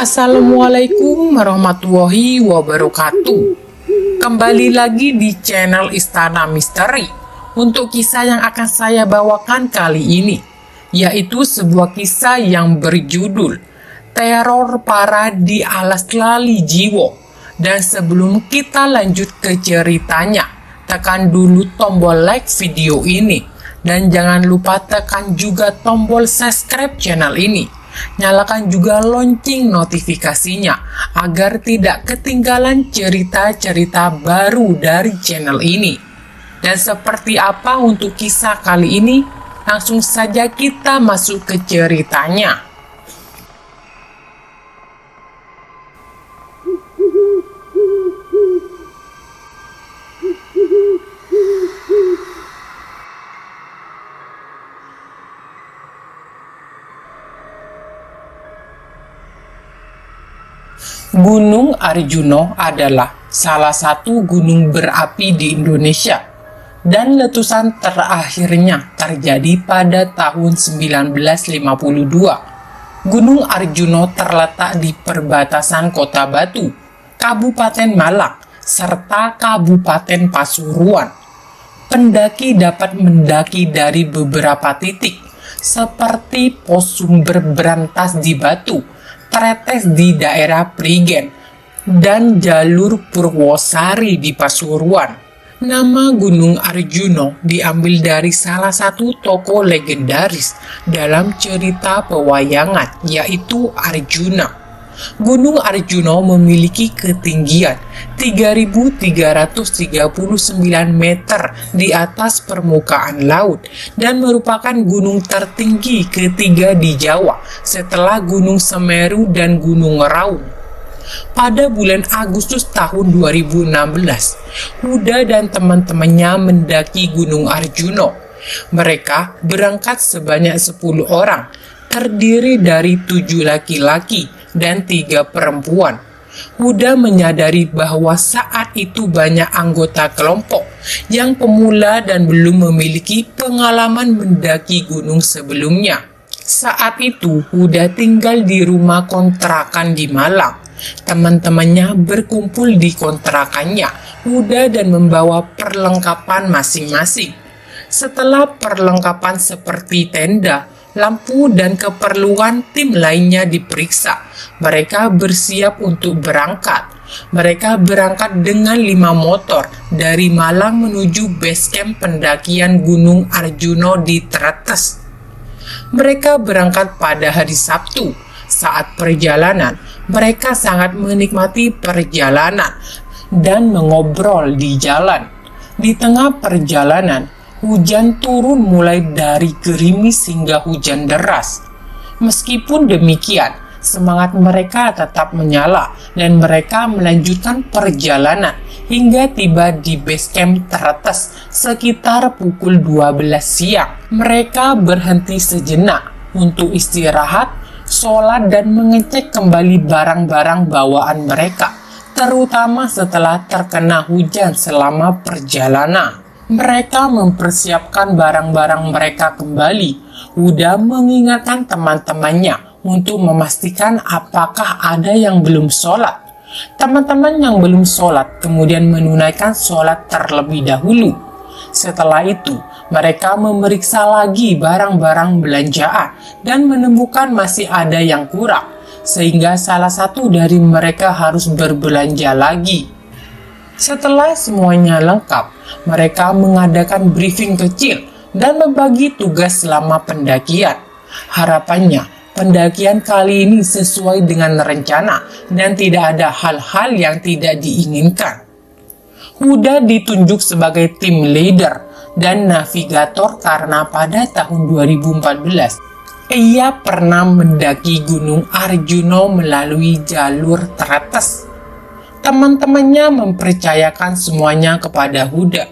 Assalamualaikum warahmatullahi wabarakatuh. Kembali lagi di channel Istana Misteri untuk kisah yang akan saya bawakan kali ini, yaitu sebuah kisah yang berjudul Teror Parah di Alas Lali Jiwo. Dan sebelum kita lanjut ke ceritanya, tekan dulu tombol like video ini dan jangan lupa tekan juga tombol subscribe channel ini. Nyalakan juga lonceng notifikasinya agar tidak ketinggalan cerita-cerita baru dari channel ini. Dan seperti apa untuk kisah kali ini? Langsung saja kita masuk ke ceritanya. Gunung Arjuno adalah salah satu gunung berapi di Indonesia dan letusan terakhirnya terjadi pada tahun 1952. Gunung Arjuno terletak di perbatasan Kota Batu, Kabupaten Malang, serta Kabupaten Pasuruan. Pendaki dapat mendaki dari beberapa titik seperti pos sumber Brantas di Batu, Tretes di daerah Prigen, dan jalur Purwosari di Pasuruan. Nama Gunung Arjuno diambil dari salah satu tokoh legendaris dalam cerita pewayangan, yaitu Arjuna. Gunung Arjuno memiliki ketinggian 3.339 meter di atas permukaan laut dan merupakan gunung tertinggi ketiga di Jawa setelah Gunung Semeru dan Gunung Raung. Pada bulan Agustus tahun 2016, Huda dan teman-temannya mendaki Gunung Arjuno. Mereka berangkat sebanyak 10 orang, terdiri dari 7 laki-laki dan 3 perempuan. Huda menyadari bahwa saat itu banyak anggota kelompok yang pemula dan belum memiliki pengalaman mendaki gunung sebelumnya. Saat itu Huda tinggal di rumah kontrakan di Malang. Teman-temannya berkumpul di kontrakannya Huda dan membawa perlengkapan masing-masing. Setelah perlengkapan seperti tenda, lampu, dan keperluan tim lainnya diperiksa, mereka bersiap untuk berangkat. Mereka berangkat dengan 5 motor dari Malang menuju base camp pendakian Gunung Arjuno di Tretes. Mereka berangkat pada hari Sabtu. Saat perjalanan, mereka sangat menikmati perjalanan dan mengobrol di jalan. Di tengah perjalanan, hujan turun mulai dari gerimis hingga hujan deras. Meskipun demikian, semangat mereka tetap menyala dan mereka melanjutkan perjalanan hingga tiba di base camp Tretes sekitar pukul 12 siang. Mereka berhenti sejenak untuk istirahat, sholat, dan mengecek kembali barang-barang bawaan mereka, terutama setelah terkena hujan selama perjalanan. Mereka mempersiapkan barang-barang mereka kembali. Huda mengingatkan teman-temannya untuk memastikan apakah ada yang belum sholat. Teman-teman yang belum sholat kemudian menunaikan sholat terlebih dahulu. Setelah itu, mereka memeriksa lagi barang-barang belanjaan dan menemukan masih ada yang kurang, sehingga salah satu dari mereka harus berbelanja lagi. Setelah semuanya lengkap, mereka mengadakan briefing kecil dan membagi tugas selama pendakian. Harapannya, pendakian kali ini sesuai dengan rencana dan tidak ada hal-hal yang tidak diinginkan. Huda ditunjuk sebagai tim leader dan navigator karena pada tahun 2014, ia pernah mendaki Gunung Arjuno melalui jalur Tretes. Teman-temannya mempercayakan semuanya kepada Huda.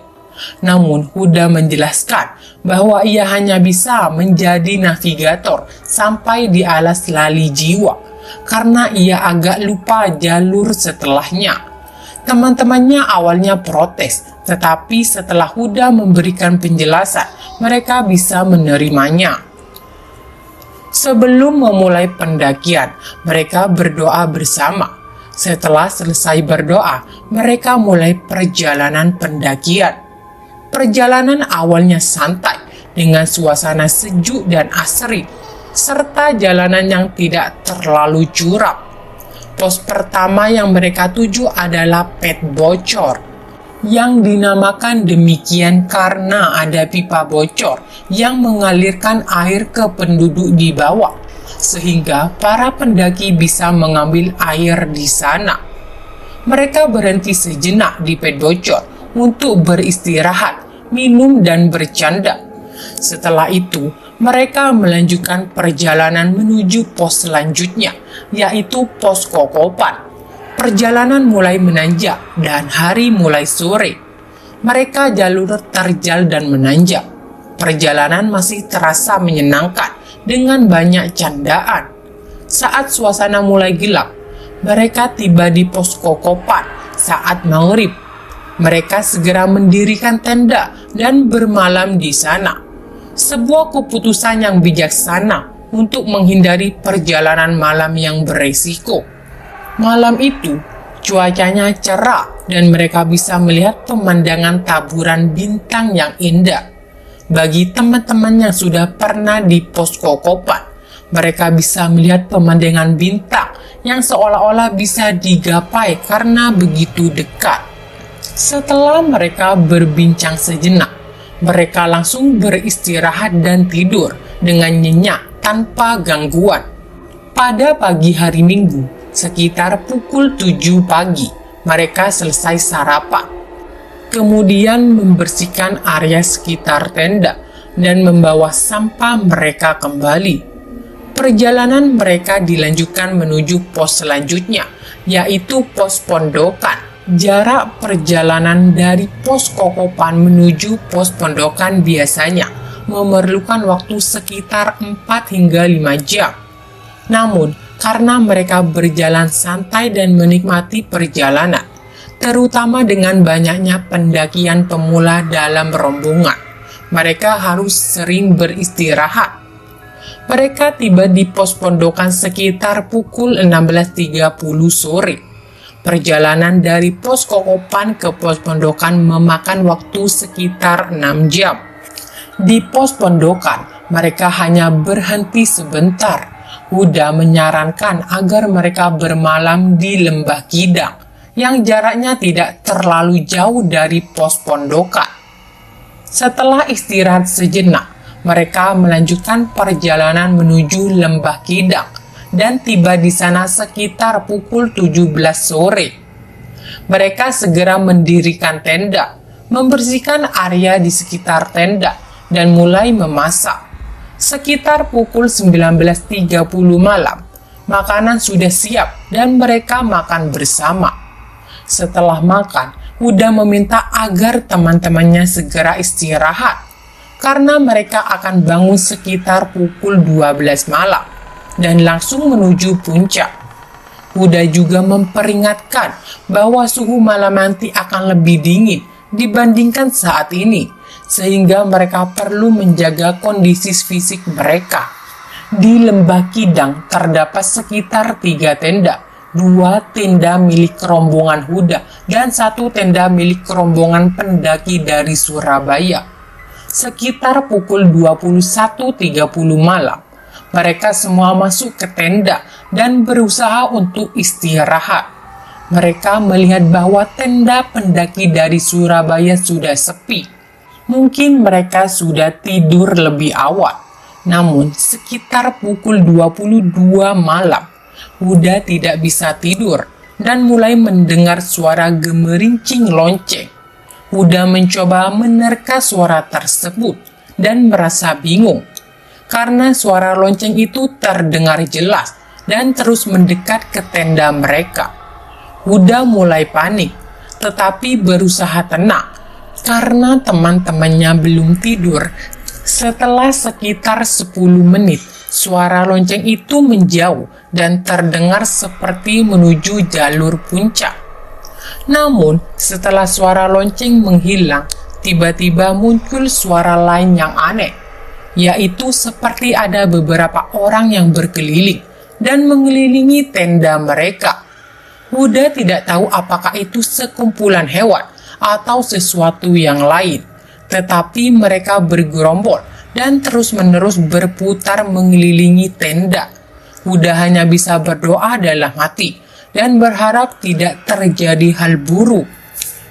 Namun Huda menjelaskan bahwa ia hanya bisa menjadi navigator sampai di Alas Lali Jiwo karena ia agak lupa jalur setelahnya. Teman-temannya awalnya protes, tetapi setelah Huda memberikan penjelasan, mereka bisa menerimanya. Sebelum memulai pendakian, mereka berdoa bersama. Setelah selesai berdoa, mereka mulai perjalanan pendakian. Perjalanan awalnya santai, dengan suasana sejuk dan asri, serta jalanan yang tidak terlalu curam. Pos pertama yang mereka tuju adalah Pet Bocor, yang dinamakan demikian karena ada pipa bocor yang mengalirkan air ke penduduk di bawah, sehingga para pendaki bisa mengambil air di sana. Mereka berhenti sejenak di Pet Bocor untuk beristirahat, minum, dan bercanda. Setelah itu, mereka melanjutkan perjalanan menuju pos selanjutnya, yaitu pos Kokopan. Perjalanan mulai menanjak dan hari mulai sore. Mereka jalur terjal dan menanjak. Perjalanan masih terasa menyenangkan dengan banyak candaan. Saat suasana mulai gelap, mereka tiba di pos Kokopan saat maghrib. Mereka segera mendirikan tenda dan bermalam di sana. Sebuah keputusan yang bijaksana untuk menghindari perjalanan malam yang beresiko. Malam itu, cuacanya cerah dan mereka bisa melihat pemandangan taburan bintang yang indah. Bagi teman-teman yang sudah pernah di pos Kokopan, mereka bisa melihat pemandangan bintang yang seolah-olah bisa digapai karena begitu dekat. Setelah mereka berbincang sejenak, mereka langsung beristirahat dan tidur dengan nyenyak tanpa gangguan. Pada pagi hari Minggu, sekitar pukul 7 pagi, mereka selesai sarapan. Kemudian membersihkan area sekitar tenda dan membawa sampah mereka kembali. Perjalanan mereka dilanjutkan menuju pos selanjutnya, yaitu pos Pondokan. Jarak perjalanan dari pos Kokopan menuju pos Pondokan biasanya memerlukan waktu sekitar 4 hingga 5 jam. Namun, karena mereka berjalan santai dan menikmati perjalanan, terutama dengan banyaknya pendakian pemula dalam rombongan, mereka harus sering beristirahat. Mereka tiba di pos Pondokan sekitar pukul 16.30 sore. Perjalanan dari pos Kokopan ke pos Pondokan memakan waktu sekitar 6 jam. Di pos Pondokan, mereka hanya berhenti sebentar. Huda menyarankan agar mereka bermalam di Lembah Kidang, yang jaraknya tidak terlalu jauh dari pos Pondokan. Setelah istirahat sejenak, mereka melanjutkan perjalanan menuju Lembah Kidang dan tiba di sana sekitar pukul 17 sore. Mereka segera mendirikan tenda, membersihkan area di sekitar tenda, dan mulai memasak. Sekitar pukul 19.30 malam, makanan sudah siap dan mereka makan bersama. Setelah makan, Huda meminta agar teman-temannya segera istirahat, karena mereka akan bangun sekitar pukul 12 malam dan langsung menuju puncak. Huda juga memperingatkan bahwa suhu malam nanti akan lebih dingin dibandingkan saat ini, sehingga mereka perlu menjaga kondisi fisik mereka. Di Lembah Kidang terdapat sekitar 3 tenda, 2 tenda milik rombongan Huda dan 1 tenda milik rombongan pendaki dari Surabaya. Sekitar pukul 21.30 malam, mereka semua masuk ke tenda dan berusaha untuk istirahat. Mereka melihat bahwa tenda pendaki dari Surabaya sudah sepi. Mungkin mereka sudah tidur lebih awal. Namun, sekitar pukul 22 malam, Huda tidak bisa tidur dan mulai mendengar suara gemerincing lonceng. Huda mencoba menerka suara tersebut dan merasa bingung, karena suara lonceng itu terdengar jelas dan terus mendekat ke tenda mereka. Huda mulai panik, tetapi berusaha tenang karena teman-temannya belum tidur. Setelah sekitar 10 menit, suara lonceng itu menjauh dan terdengar seperti menuju jalur puncak. Namun, setelah suara lonceng menghilang, tiba-tiba muncul suara lain yang aneh, yaitu seperti ada beberapa orang yang berkeliling dan mengelilingi tenda mereka. Huda tidak tahu apakah itu sekumpulan hewan atau sesuatu yang lain, tetapi mereka bergerombol dan terus-menerus berputar mengelilingi tenda. Huda hanya bisa berdoa dalam hati dan berharap tidak terjadi hal buruk.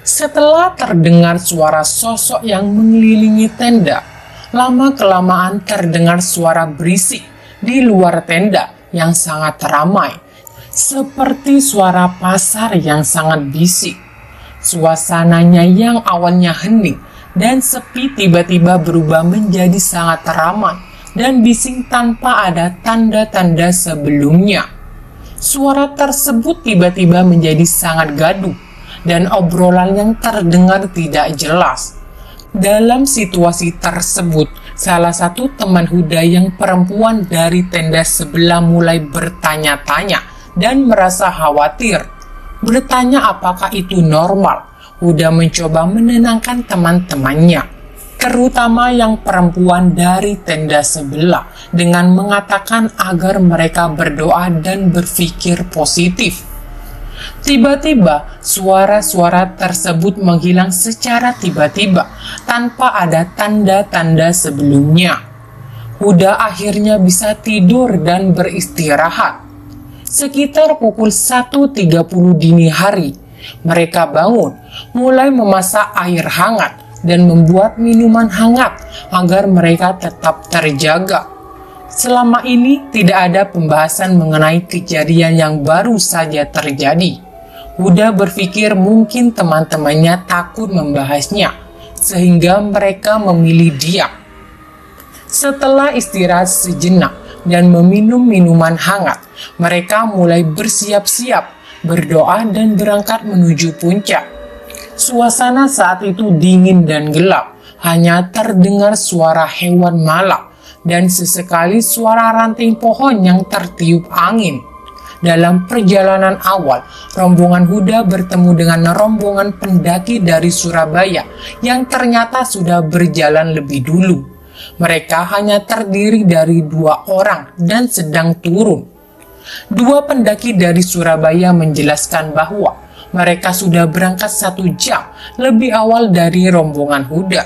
Setelah terdengar suara sosok yang mengelilingi tenda, lama-kelamaan terdengar suara berisik di luar tenda yang sangat ramai, seperti suara pasar yang sangat bisik. Suasananya yang awalnya hening dan sepi tiba-tiba berubah menjadi sangat ramai dan bising tanpa ada tanda-tanda sebelumnya. Suara tersebut tiba-tiba menjadi sangat gaduh dan obrolan yang terdengar tidak jelas. Dalam situasi tersebut, salah satu teman Huda yang perempuan dari tenda sebelah mulai bertanya-tanya dan merasa khawatir. Bertanya apakah itu normal. Huda mencoba menenangkan teman-temannya, terutama yang perempuan dari tenda sebelah, dengan mengatakan agar mereka berdoa dan berpikir positif. Tiba-tiba, suara-suara tersebut menghilang secara tiba-tiba, tanpa ada tanda-tanda sebelumnya. Huda akhirnya bisa tidur dan beristirahat. Sekitar pukul 1.30 dini hari, mereka bangun, mulai memasak air hangat, dan membuat minuman hangat agar mereka tetap terjaga. Selama ini tidak ada pembahasan mengenai kejadian yang baru saja terjadi. Huda berpikir mungkin teman-temannya takut membahasnya, sehingga mereka memilih diam. Setelah istirahat sejenak dan meminum minuman hangat, mereka mulai bersiap-siap, berdoa dan berangkat menuju puncak. Suasana saat itu dingin dan gelap, hanya terdengar suara hewan malam dan sesekali suara ranting pohon yang tertiup angin. Dalam perjalanan awal, rombongan Huda bertemu dengan rombongan pendaki dari Surabaya yang ternyata sudah berjalan lebih dulu. Mereka hanya terdiri dari 2 orang dan sedang turun. 2 pendaki dari Surabaya menjelaskan bahwa mereka sudah berangkat 1 jam lebih awal dari rombongan Huda.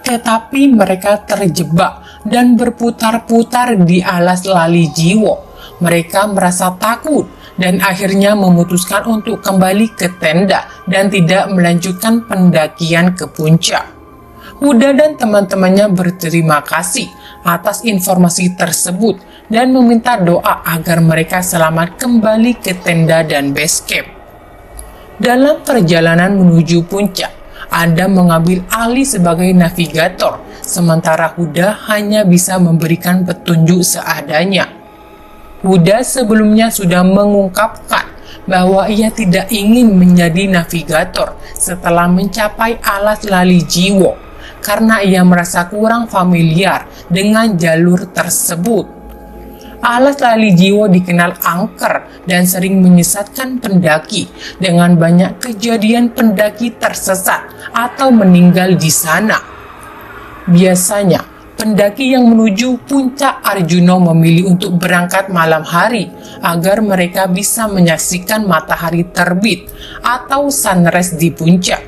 Tetapi mereka terjebak dan berputar-putar di alas Lali Jiwo. Mereka merasa takut dan akhirnya memutuskan untuk kembali ke tenda dan tidak melanjutkan pendakian ke puncak. Huda dan teman-temannya berterima kasih atas informasi tersebut dan meminta doa agar mereka selamat kembali ke tenda dan base camp. Dalam perjalanan menuju puncak, Adam mengambil alih sebagai navigator, sementara Huda hanya bisa memberikan petunjuk seadanya. Huda sebelumnya sudah mengungkapkan bahwa ia tidak ingin menjadi navigator setelah mencapai alas Lali Jiwo, karena ia merasa kurang familiar dengan jalur tersebut. Alas Lali Jiwo dikenal angker dan sering menyesatkan pendaki dengan banyak kejadian pendaki tersesat atau meninggal di sana. Biasanya, pendaki yang menuju puncak Arjuno memilih untuk berangkat malam hari agar mereka bisa menyaksikan matahari terbit atau sunrise di puncak.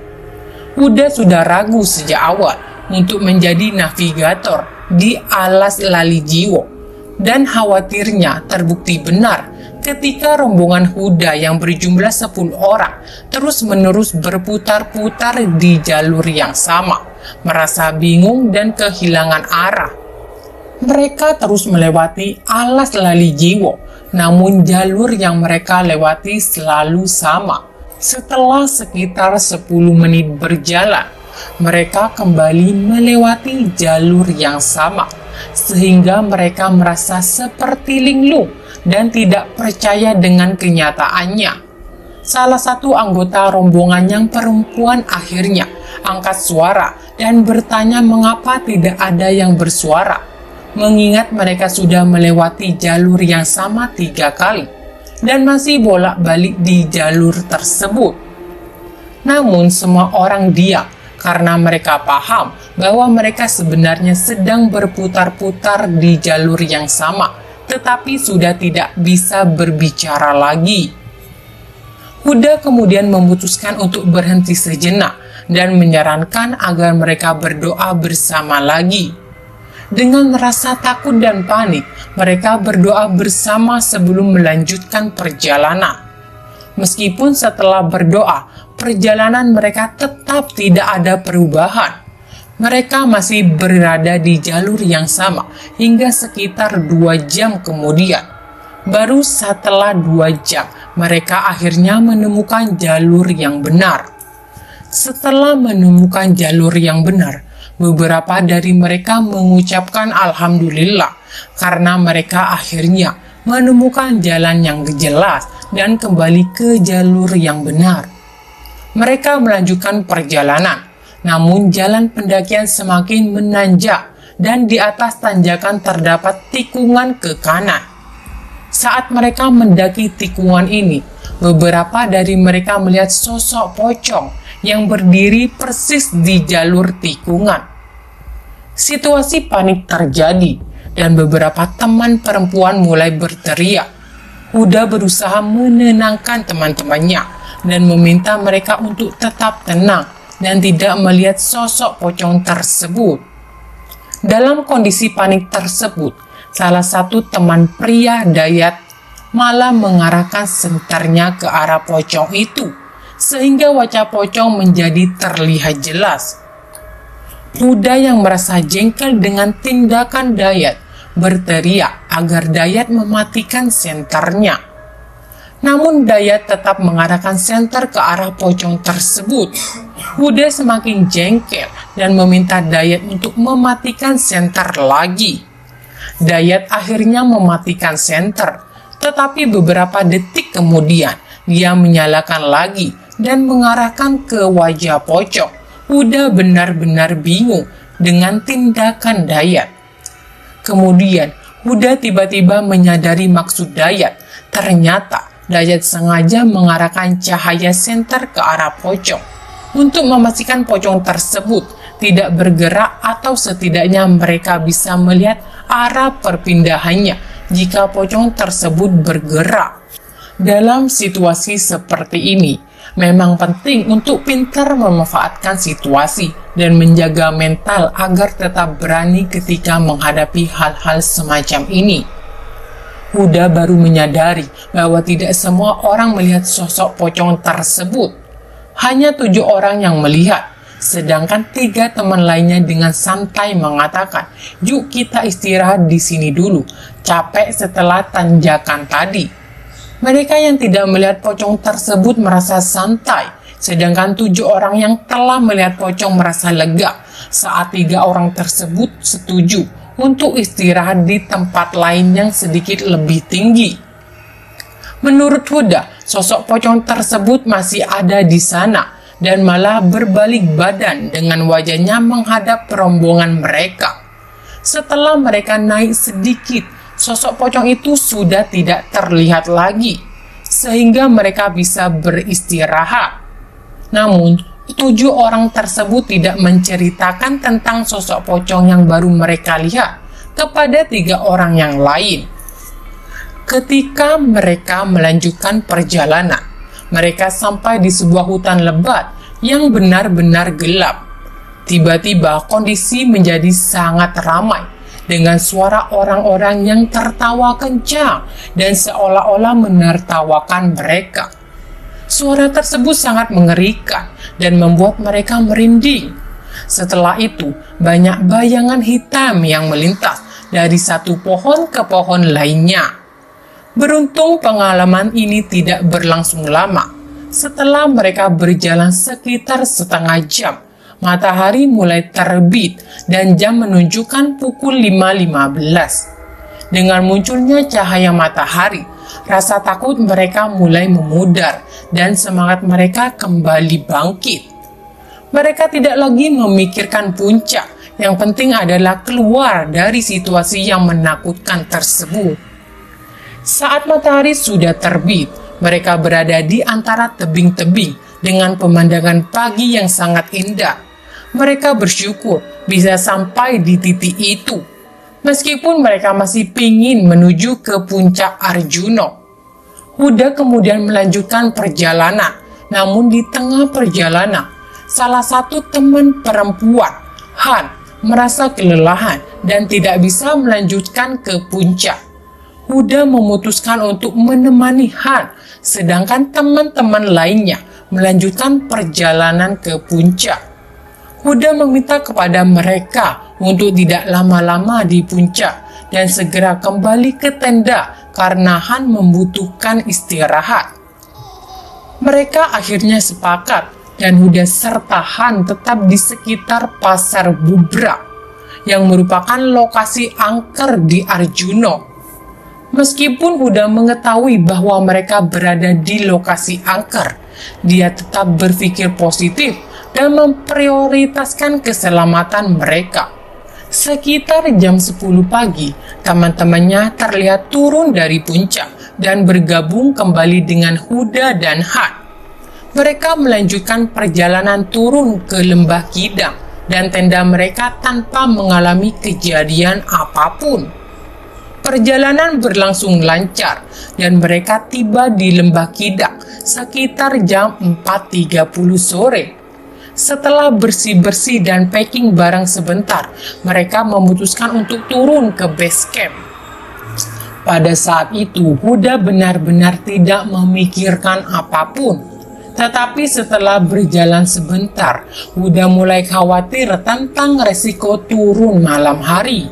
Huda sudah ragu sejak awal untuk menjadi navigator di alas Lali Jiwo, dan khawatirnya terbukti benar ketika rombongan Huda yang berjumlah 10 orang terus-menerus berputar-putar di jalur yang sama, merasa bingung dan kehilangan arah. Mereka terus melewati alas Lali Jiwo, namun jalur yang mereka lewati selalu sama. Setelah sekitar 10 menit berjalan, mereka kembali melewati jalur yang sama, sehingga mereka merasa seperti linglung dan tidak percaya dengan kenyataannya. Salah satu anggota rombongan yang perempuan akhirnya angkat suara dan bertanya mengapa tidak ada yang bersuara, mengingat mereka sudah melewati jalur yang sama 3 kali dan masih bolak-balik di jalur tersebut. Namun semua orang diam karena mereka paham bahwa mereka sebenarnya sedang berputar-putar di jalur yang sama, tetapi sudah tidak bisa berbicara lagi. Huda kemudian memutuskan untuk berhenti sejenak dan menyarankan agar mereka berdoa bersama lagi. Dengan rasa takut dan panik, mereka berdoa bersama sebelum melanjutkan perjalanan. Meskipun setelah berdoa, perjalanan mereka tetap tidak ada perubahan. Mereka masih berada di jalur yang sama hingga sekitar 2 jam kemudian. Baru setelah 2 jam, mereka akhirnya menemukan jalur yang benar. Setelah menemukan jalur yang benar, beberapa dari mereka mengucapkan Alhamdulillah karena mereka akhirnya menemukan jalan yang jelas dan kembali ke jalur yang benar. Mereka melanjutkan perjalanan, namun jalan pendakian semakin menanjak dan di atas tanjakan terdapat tikungan ke kanan. Saat mereka mendaki tikungan ini, beberapa dari mereka melihat sosok pocong yang berdiri persis di jalur tikungan. Situasi panik terjadi dan beberapa teman perempuan mulai berteriak. Huda berusaha menenangkan teman-temannya dan meminta mereka untuk tetap tenang dan tidak melihat sosok pocong tersebut. Dalam kondisi panik tersebut, salah satu teman pria Dayat malah mengarahkan senternya ke arah pocong itu, sehingga wajah pocong menjadi terlihat jelas. Huda yang merasa jengkel dengan tindakan Dayat berteriak agar Dayat mematikan senternya. Namun Dayat tetap mengarahkan senter ke arah pocong tersebut. Huda semakin jengkel dan meminta Dayat untuk mematikan senter lagi. Dayat akhirnya mematikan senter, tetapi beberapa detik kemudian dia menyalakan lagi dan mengarahkan ke wajah pocong. Huda benar-benar bingung dengan tindakan Dayat. Kemudian Huda tiba-tiba menyadari maksud Dayat. Ternyata Dayat sengaja mengarahkan cahaya senter ke arah pocong untuk memastikan pocong tersebut tidak bergerak atau setidaknya mereka bisa melihat arah perpindahannya jika pocong tersebut bergerak. Dalam situasi seperti ini, memang penting untuk pintar memanfaatkan situasi dan menjaga mental agar tetap berani ketika menghadapi hal-hal semacam ini. Huda baru menyadari bahwa tidak semua orang melihat sosok pocong tersebut. Hanya 7 orang yang melihat, sedangkan 3 teman lainnya dengan santai mengatakan, "Yuk kita istirahat di sini dulu, capek setelah tanjakan tadi." Mereka yang tidak melihat pocong tersebut merasa santai, sedangkan 7 orang yang telah melihat pocong merasa lega saat 3 orang tersebut setuju untuk istirahat di tempat lain yang sedikit lebih tinggi. Menurut Huda, sosok pocong tersebut masih ada di sana dan malah berbalik badan dengan wajahnya menghadap rombongan mereka. Setelah mereka naik sedikit, sosok pocong itu sudah tidak terlihat lagi, sehingga mereka bisa beristirahat. Namun, 7 orang tersebut tidak menceritakan tentang sosok pocong yang baru mereka lihat kepada 3 orang yang lain. Ketika mereka melanjutkan perjalanan, mereka sampai di sebuah hutan lebat yang benar-benar gelap. Tiba-tiba kondisi menjadi sangat ramai dengan suara orang-orang yang tertawa kencang dan seolah-olah menertawakan mereka. Suara tersebut sangat mengerikan dan membuat mereka merinding. Setelah itu, banyak bayangan hitam yang melintas dari satu pohon ke pohon lainnya. Beruntung pengalaman ini tidak berlangsung lama. Setelah mereka berjalan sekitar setengah jam, matahari mulai terbit dan jam menunjukkan pukul 5.15. Dengan munculnya cahaya matahari, rasa takut mereka mulai memudar dan semangat mereka kembali bangkit. Mereka tidak lagi memikirkan puncak, yang penting adalah keluar dari situasi yang menakutkan tersebut. Saat matahari sudah terbit, mereka berada di antara tebing-tebing dengan pemandangan pagi yang sangat indah. Mereka bersyukur bisa sampai di titik itu, meskipun mereka masih ingin menuju ke puncak Arjuna. Huda kemudian melanjutkan perjalanan, namun di tengah perjalanan, salah satu teman perempuan, Han, merasa kelelahan dan tidak bisa melanjutkan ke puncak. Huda memutuskan untuk menemani Han, sedangkan teman-teman lainnya melanjutkan perjalanan ke puncak. Huda meminta kepada mereka untuk tidak lama-lama di puncak dan segera kembali ke tenda karena Han membutuhkan istirahat. Mereka akhirnya sepakat dan Huda serta Han tetap di sekitar Pasar Bubra yang merupakan lokasi angker di Arjuna. Meskipun Huda mengetahui bahwa mereka berada di lokasi angker, dia tetap berpikir positif dan memprioritaskan keselamatan mereka. Sekitar jam 10 pagi, teman-temannya terlihat turun dari puncak dan bergabung kembali dengan Huda dan Han. Mereka melanjutkan perjalanan turun ke lembah Kidang dan tenda mereka tanpa mengalami kejadian apapun. Perjalanan berlangsung lancar dan mereka tiba di lembah Kidang sekitar jam 4.30 sore. Setelah bersih-bersih dan packing barang sebentar, mereka memutuskan untuk turun ke base camp. Pada saat itu, Huda benar-benar tidak memikirkan apapun. Tetapi setelah berjalan sebentar, Huda mulai khawatir tentang resiko turun malam hari.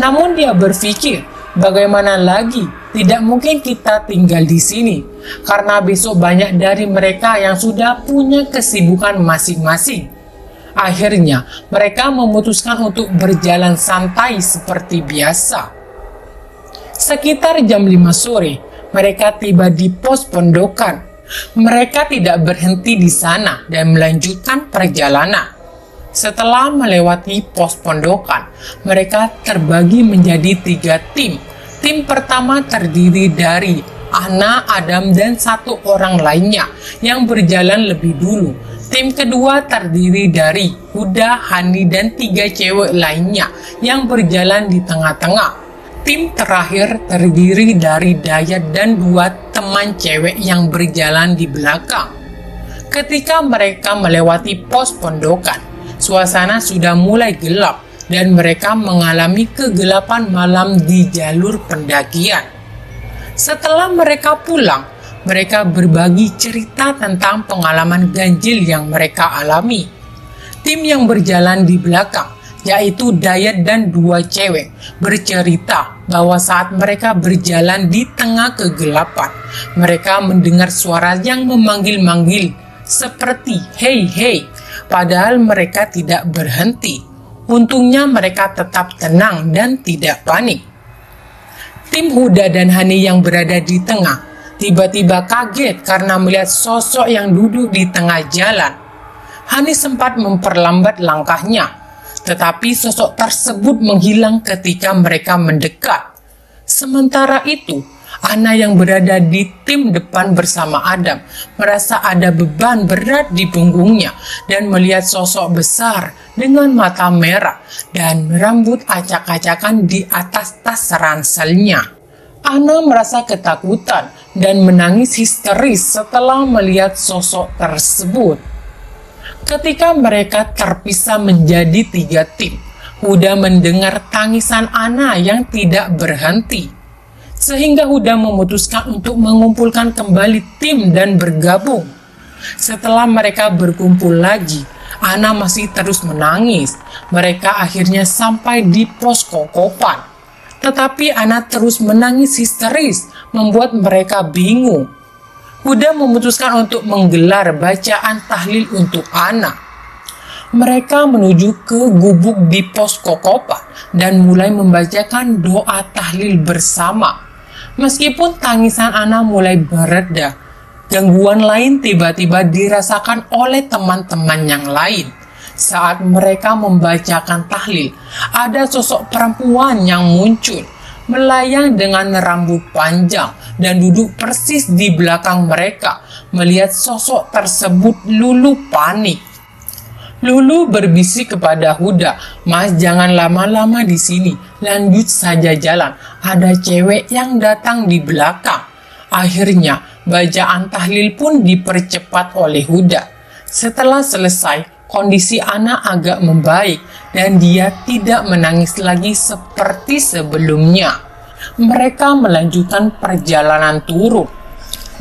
Namun dia berpikir, bagaimana lagi? Tidak mungkin kita tinggal di sini, karena besok banyak dari mereka yang sudah punya kesibukan masing-masing. Akhirnya, mereka memutuskan untuk berjalan santai seperti biasa. Sekitar jam 5 sore, mereka tiba di pos pondokan. Mereka tidak berhenti di sana dan melanjutkan perjalanan. Setelah melewati pos pondokan, mereka terbagi menjadi 3 tim. Tim pertama terdiri dari Ana, Adam, dan 1 orang lainnya yang berjalan lebih dulu. Tim kedua terdiri dari Huda, Hani, dan 3 cewek lainnya yang berjalan di tengah-tengah. Tim terakhir terdiri dari Dayat dan 2 teman cewek yang berjalan di belakang. Ketika mereka melewati pos pondokan, suasana sudah mulai gelap dan mereka mengalami kegelapan malam di jalur pendakian. Setelah mereka pulang, mereka berbagi cerita tentang pengalaman ganjil yang mereka alami. Tim yang berjalan di belakang, yaitu Dayat dan 2 cewek, bercerita bahwa saat mereka berjalan di tengah kegelapan, mereka mendengar suara yang memanggil-manggil seperti "Hei, hei", padahal mereka tidak berhenti. Untungnya mereka tetap tenang dan tidak panik. Tim Huda dan Hani yang berada di tengah tiba-tiba kaget karena melihat sosok yang duduk di tengah jalan. Hani sempat memperlambat langkahnya, tetapi sosok tersebut menghilang ketika mereka mendekat. Sementara itu, Ana yang berada di tim depan bersama Adam merasa ada beban berat di punggungnya dan melihat sosok besar dengan mata merah dan rambut acak-acakan di atas tas ranselnya. Ana merasa ketakutan dan menangis histeris setelah melihat sosok tersebut. Ketika mereka terpisah menjadi 3 tim, Huda mendengar tangisan Ana yang tidak berhenti. Sehingga Huda memutuskan untuk mengumpulkan kembali tim dan bergabung. Setelah mereka berkumpul lagi, Ana masih terus menangis. Mereka akhirnya sampai di pos kokopan. Tetapi Ana terus menangis histeris, membuat mereka bingung. Huda memutuskan untuk menggelar bacaan tahlil untuk Ana. Mereka menuju ke gubuk di pos kokopan dan mulai membacakan doa tahlil bersama. Meskipun tangisan Ana mulai mereda, gangguan lain tiba-tiba dirasakan oleh teman-teman yang lain. Saat mereka membacakan tahlil, ada sosok perempuan yang muncul, melayang dengan rambut panjang dan duduk persis di belakang mereka. Melihat sosok tersebut, Lulu panik. Lulu berbisik kepada Huda, "Mas, jangan lama-lama di sini, lanjut saja jalan. Ada cewek yang datang di belakang." Akhirnya, bacaan tahlil pun dipercepat oleh Huda. Setelah selesai, kondisi anak agak membaik dan dia tidak menangis lagi seperti sebelumnya. Mereka melanjutkan perjalanan turun.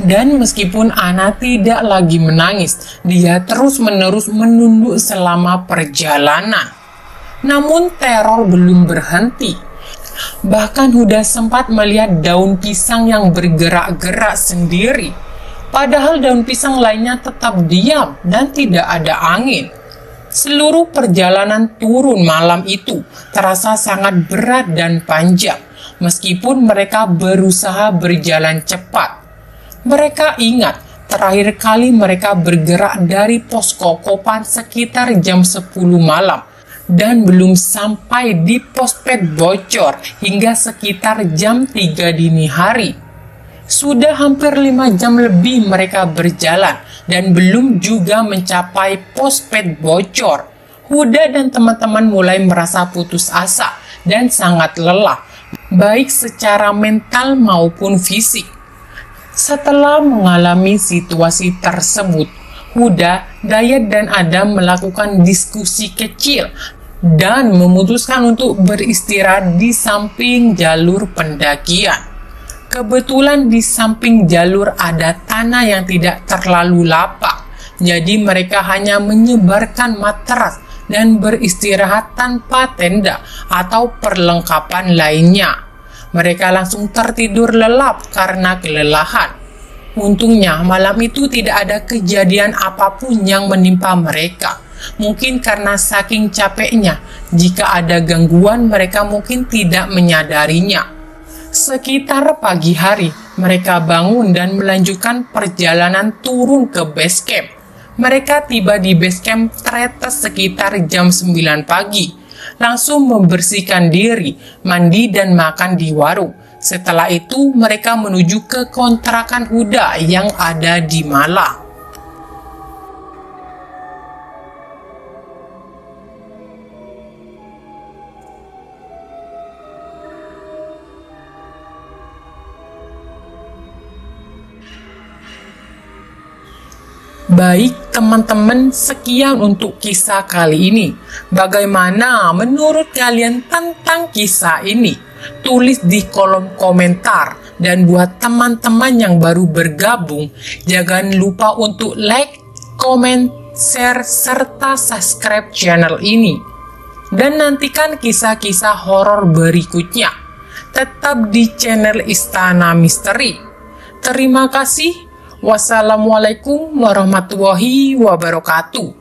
Dan meskipun Ana tidak lagi menangis, dia terus-menerus menunduk selama perjalanan. Namun teror belum berhenti. Bahkan Huda sempat melihat daun pisang yang bergerak-gerak sendiri. Padahal daun pisang lainnya tetap diam dan tidak ada angin. Seluruh perjalanan turun malam itu terasa sangat berat dan panjang, meskipun mereka berusaha berjalan cepat. Mereka ingat terakhir kali mereka bergerak dari pos Kokopan sekitar jam 10 malam dan belum sampai di pos Pet Bocor hingga sekitar jam 3 dini hari. Sudah hampir 5 jam lebih mereka berjalan dan belum juga mencapai pos Pet Bocor. Huda dan teman-teman mulai merasa putus asa dan sangat lelah, baik secara mental maupun fisik. Setelah mengalami situasi tersebut, Huda, Dayat, dan Adam melakukan diskusi kecil dan memutuskan untuk beristirahat di samping jalur pendakian. Kebetulan di samping jalur ada tanah yang tidak terlalu lapang, jadi mereka hanya menyebarkan matras dan beristirahat tanpa tenda atau perlengkapan lainnya. Mereka langsung tertidur lelap karena kelelahan. Untungnya malam itu tidak ada kejadian apapun yang menimpa mereka. Mungkin karena saking capeknya, jika ada gangguan mereka mungkin tidak menyadarinya. Sekitar pagi hari, mereka bangun dan melanjutkan perjalanan turun ke base camp. Mereka tiba di base camp Tretes sekitar jam 9 pagi. Langsung membersihkan diri, mandi dan makan di warung. Setelah itu mereka menuju ke kontrakan Huda yang ada di Malang. Baik teman-teman, sekian untuk kisah kali ini. Bagaimana menurut kalian tentang kisah ini? Tulis di kolom komentar. Dan buat teman-teman yang baru bergabung, jangan lupa untuk like, comment, share, serta subscribe channel ini. Dan nantikan kisah-kisah horor berikutnya. Tetap di channel Istana Misteri. Terima kasih. Wassalamualaikum warahmatullahi wabarakatuh.